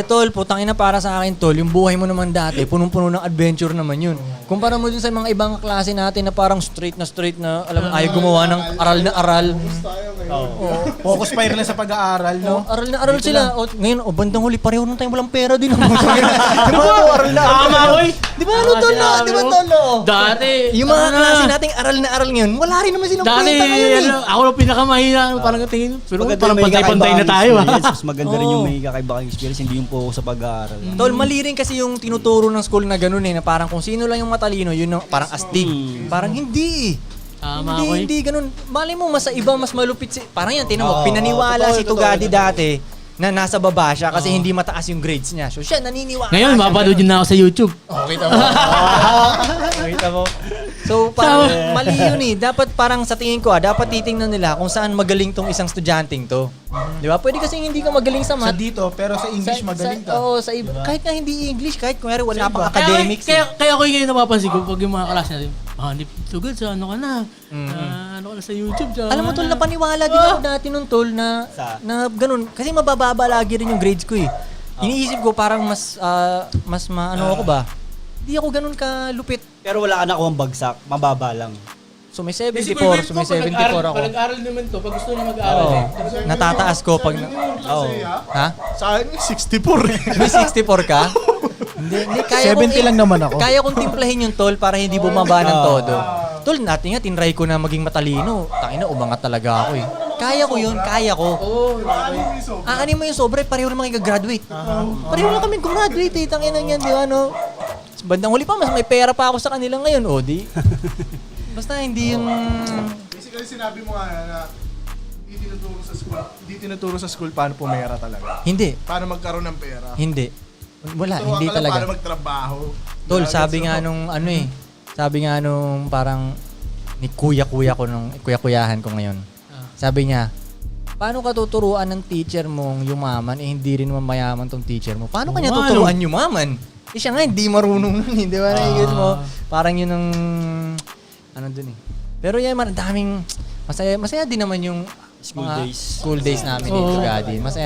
Tol, putang ina para sa akin, tol, yung buhay mo naman dati, punong-puno ng adventure naman yun. Kumpara mo dun sa mga ibang klase natin na parang straight na, alam mo, ayaw gumawa ng aral na aral. Focus pa rin lang sa pag-aaral, no? Aral na aral sila. O, ngayon, bandang huli, pareho nung tayo walang pera din. Di ba aral na aral? Tama, oy. Di ba tol? Di ba tol? Dati. Yung mga klase nating aral na aral ngayon, wala rin naman silang Dati, kwenta ngayon. ako lang pinakamahina. Parang tingin. Pero Maganda parang yung may pantay-pantay na kakaibang tayo. experience. Mas maganda rin yung Oo. may kakaibang experience, hindi yung focus sa pag-aaral. Tol, mali rin kasi yung tinuturo ng school na ganun na parang kung sino lang yung matalino, yun ang parang astig. Parang hindi Tama, oy. hindi ganun. Mali mo, mas sa iba, mas malupit si... Parang yan, tinan mo, pinaniwala si Tugadi dati na nasa baba siya kasi hindi mataas yung grades niya. So siya, naniniwala. Ngayon, siya. mapanood yun na ako sa YouTube. Kita mo. Kita mo. So, parang mali yun eh. Dapat parang sa tingin ko dapat titingnan nila kung saan magaling tong isang estudyanteng to. Di ba? Pwede kasi hindi ka magaling sa Sa math. dito, pero sa English magaling ka. Oo, sa iba. Kahit nga hindi English, kahit kung wala Sa pang iba. academics. Kaya ko yung ngayon napapansin ko pag yung mga klase natin, hindi tugod sa ano ka na. Ano ka na sa YouTube. Alam mo tol, napaniwala din ako dati nung tol na ganun. Kasi mabababa lagi rin yung grades ko eh. Iniisip ko parang mas ano ako ba? Hindi ako ganun kalupit. Pero wala ka na akong bagsak, mababa lang. So may 74, so may 74 ako. Pag nag-aral naman to, pag gusto na mag-aral Oo. eh. Natataas ko pag... Oo. Ha? Sa akin, 64 May 64 ka? Hindi, kaya 70 lang naman ako. Kaya kong timplahin yung tol para hindi bumaba ng todo. Tol, natin nga, tinry ko na maging matalino. Tangina, umangat talaga ako eh. Kaya ko yun, kaya ko. Aanin mo yung sobre, pareho naman gagraduate. Pareho lang kami graduate eh. Tangina yan, di ba no? Bandang huli pa, mas may pera pa ako sa kanila ngayon, o di. Basta hindi yung... Basically, sinabi mo nga na hindi tinuturo sa school paano pumera talaga. Hindi, Paano magkaroon ng pera. hindi. Wala, Turuan hindi ka lang talaga. paano magtrabaho. Tol, sabi nga nung ano eh, sabi nga nung parang ni kuya-kuyahan ko ngayon. Sabi niya, paano ka tuturuan ng teacher mong yumaman eh hindi rin naman mayaman tong teacher mo? Paano kanya tuturuan yumaman? Eh siya nga hindi marunong nun, di ba? Nakikita mo? Parang yun ang ano dun eh. Pero yan, daming masaya din naman yung School mga days. school days namin dito, Gadi. Masaya